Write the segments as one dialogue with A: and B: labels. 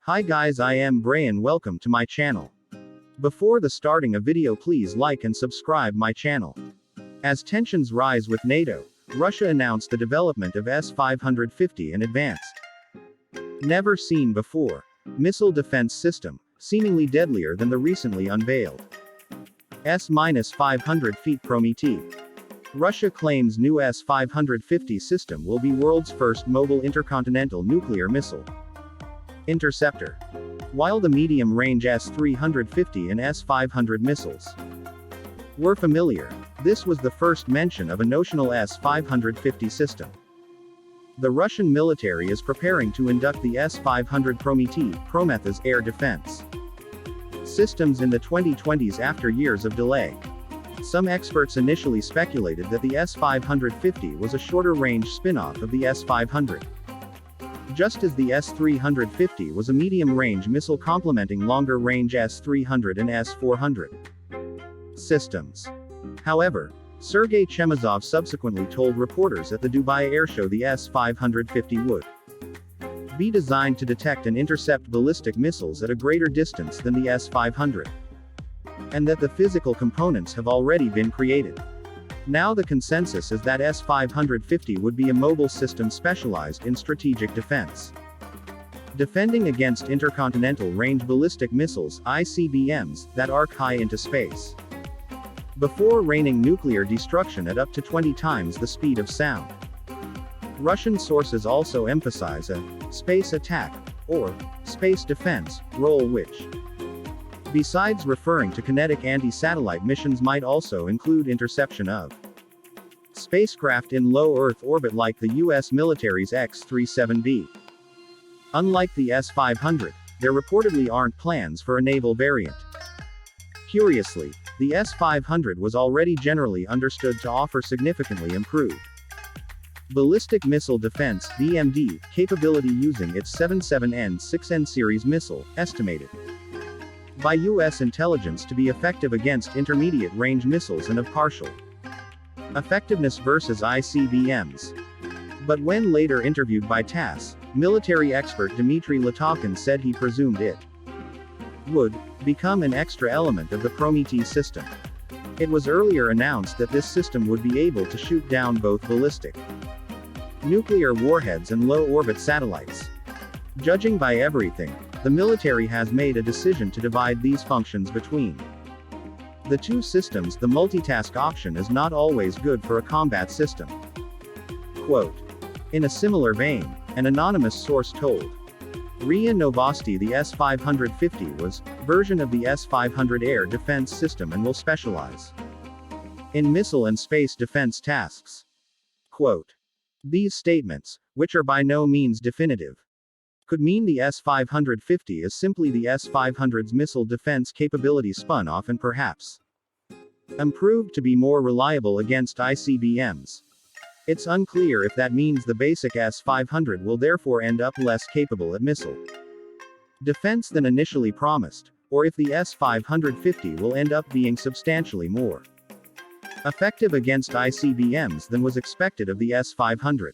A: Hi guys, I am Brian. Welcome to my channel. Before the starting a video, please like and subscribe my channel. As tensions rise with NATO, Russia announced the development of S-550, an advanced, never seen before missile defense system, seemingly deadlier than the recently unveiled S-500 feet Prometei. Russia claims new S-550 system will be world's first mobile intercontinental nuclear missile interceptor. While the medium-range S-350 and S-500 missiles were familiar, this was the first mention of a notional S-550 system. The Russian military is preparing to induct the S-500 Prometei's air defense systems in the 2020s after years of delay. Some experts initially speculated that the S-550 was a shorter-range spin-off of the S-500. Just as the S-350 was a medium-range missile complementing longer-range S-300 and S-400 systems. However, Sergei Chemezov subsequently told reporters at the Dubai Airshow the S-550 would be designed to detect and intercept ballistic missiles at a greater distance than the S-500, and that the physical components have already been created. Now the consensus is that S-550 would be a mobile system specialized in strategic defense, defending against intercontinental range ballistic missiles (ICBMs) that arc high into space, before raining nuclear destruction at up to 20 times the speed of sound. Russian sources also emphasize a space attack, or space defense, role which, besides referring to kinetic anti-satellite missions, might also include interception of spacecraft in low Earth orbit like the U.S. military's X-37B. Unlike the S-500, there reportedly aren't plans for a naval variant. Curiously, the S-500 was already generally understood to offer significantly improved ballistic missile defense (BMD) capability using its 77N 6N series missile, estimated by U.S. intelligence to be effective against intermediate-range missiles and of partial effectiveness versus ICBMs. But when later interviewed by TASS, military expert Dmitry Latovkin said he presumed it would become an extra element of the Prometei system. It was earlier announced that this system would be able to shoot down both ballistic nuclear warheads and low-orbit satellites. Judging by everything, the military has made a decision to divide these functions between the two systems. The multitask option is not always good for a combat system. Quote. In a similar vein, an anonymous source told RIA Novosti the S-550 was version of the S-500 air defense system and will specialize in missile and space defense tasks. Quote. These statements, which are by no means definitive, could mean the S-550 is simply the S-500's missile defense capability spun off and perhaps improved to be more reliable against ICBMs. It's unclear if that means the basic S-500 will therefore end up less capable at missile defense than initially promised, or if the S-550 will end up being substantially more effective against ICBMs than was expected of the S-500.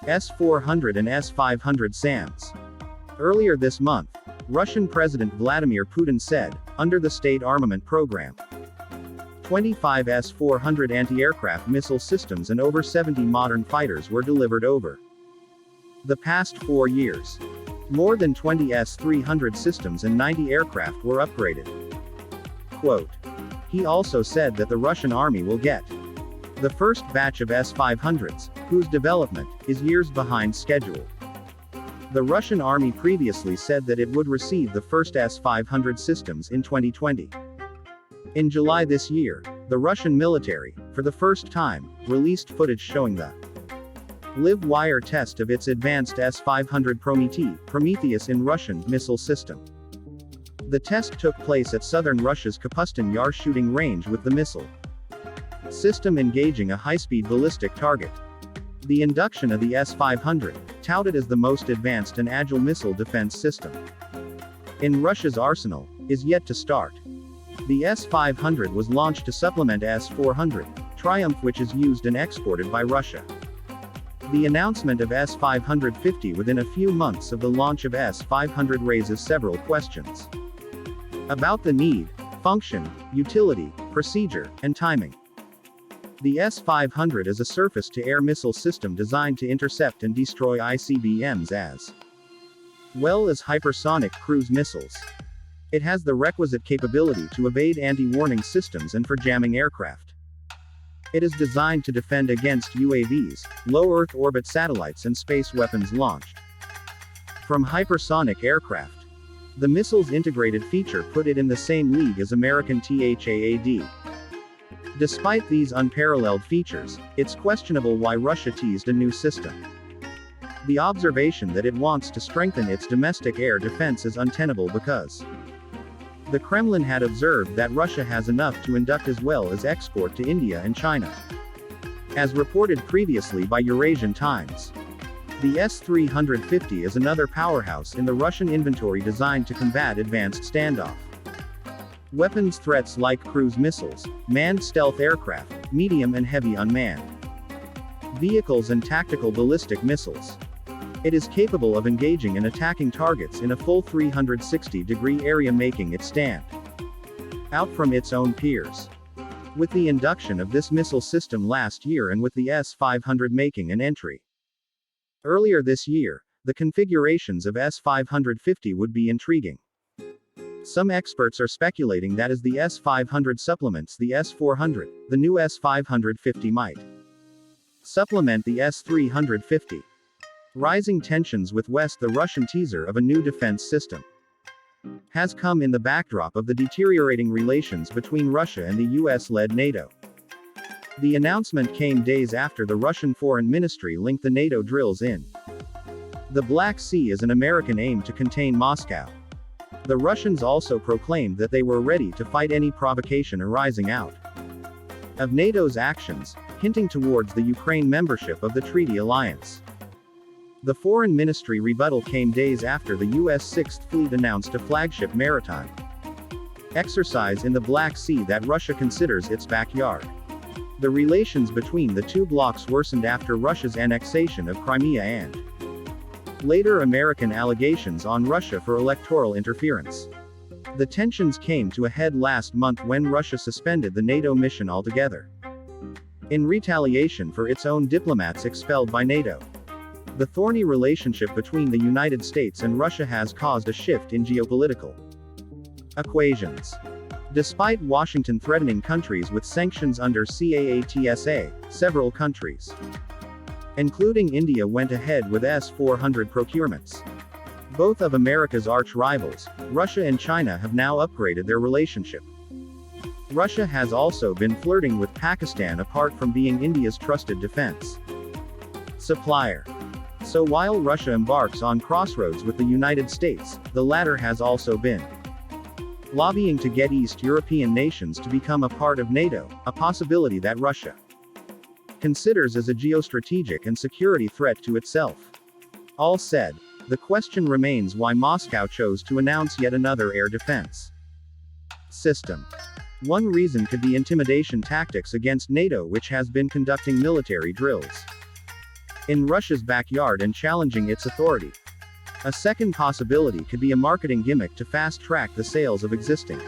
A: S-400 and S-500 SAMs. Earlier this month, Russian President Vladimir Putin said, under the state armament program, 25 S-400 anti-aircraft missile systems and over 70 modern fighters were delivered over the past 4 years. More than 20 S-300 systems and 90 aircraft were upgraded. Quote. He also said that the Russian army will get the first batch of S-500s, whose development is years behind schedule. The Russian army previously said that it would receive the first S-500 systems in 2020. In July this year, the Russian military, for the first time, released footage showing the live-wire test of its advanced S-500 Prometheus in Russian missile system. The test took place at southern Russia's Kapustin Yar shooting range with the missile system engaging a high-speed ballistic target. The induction of the S-500, touted as the most advanced and agile missile defense system in Russia's arsenal, is yet to start. The S-500 was launched to supplement S-400, Triumph, which is used and exported by Russia. The announcement of S-550 within a few months of the launch of S-500 raises several questions about the need, function, utility, procedure, and timing. The S-500 is a surface-to-air missile system designed to intercept and destroy ICBMs as well as hypersonic cruise missiles. It has the requisite capability to evade anti-warning systems and for jamming aircraft. It is designed to defend against UAVs, low Earth orbit satellites and space weapons launched from hypersonic aircraft. The missile's integrated feature put it in the same league as American THAAD. Despite these unparalleled features, it's questionable why Russia teased a new system. The observation that it wants to strengthen its domestic air defense is untenable because the Kremlin had observed that Russia has enough to induct as well as export to India and China. As reported previously by Eurasian Times, the S-350 is another powerhouse in the Russian inventory designed to combat advanced standoff weapons threats like cruise missiles, manned stealth aircraft, medium and heavy unmanned vehicles and tactical ballistic missiles. It is capable of engaging and attacking targets in a full 360-degree area, making it stand out from its own peers. With the induction of this missile system last year and with the S-500 making an entry earlier this year, the configurations of S-550 would be intriguing. Some experts are speculating that as the S-500 supplements the S-400, the new S-550 might supplement the S-350. Rising tensions with West. The Russian teaser of a new defense system has come in the backdrop of the deteriorating relations between Russia and the US-led NATO. The announcement came days after the Russian Foreign Ministry linked the NATO drills in the Black Sea as an American aim to contain Moscow. The Russians also proclaimed that they were ready to fight any provocation arising out of NATO's actions, hinting towards the Ukraine membership of the treaty alliance. The Foreign Ministry rebuttal came days after the U.S. Sixth Fleet announced a flagship maritime exercise in the Black Sea that Russia considers its backyard. The relations between the two blocs worsened after Russia's annexation of Crimea and later American allegations on Russia for electoral interference. The tensions came to a head last month when Russia suspended the NATO mission altogether, in retaliation for its own diplomats expelled by NATO. The thorny relationship between the United States and Russia has caused a shift in geopolitical equations. Despite Washington threatening countries with sanctions under CAATSA, several countries, including India, went ahead with S-400 procurements. Both of America's arch rivals, Russia and China, have now upgraded their relationship. Russia has also been flirting with Pakistan, apart from being India's trusted defense supplier. So while Russia embarks on crossroads with the United States, the latter has also been lobbying to get East European nations to become a part of NATO, a possibility that Russia considers as a geostrategic and security threat to itself. All said, the question remains why Moscow chose to announce yet another air defense system. One reason could be intimidation tactics against NATO, which has been conducting military drills in Russia's backyard and challenging its authority. A second possibility could be a marketing gimmick to fast-track the sales of existing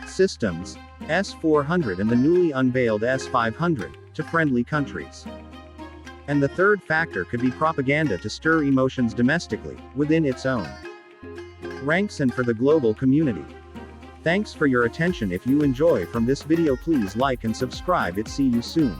A: systems, S-400 and the newly unveiled S-500, to friendly countries. And the third factor could be propaganda to stir emotions domestically, within its own ranks and for the global community. Thanks for your attention. If you enjoy from this video, please like and subscribe. See you soon.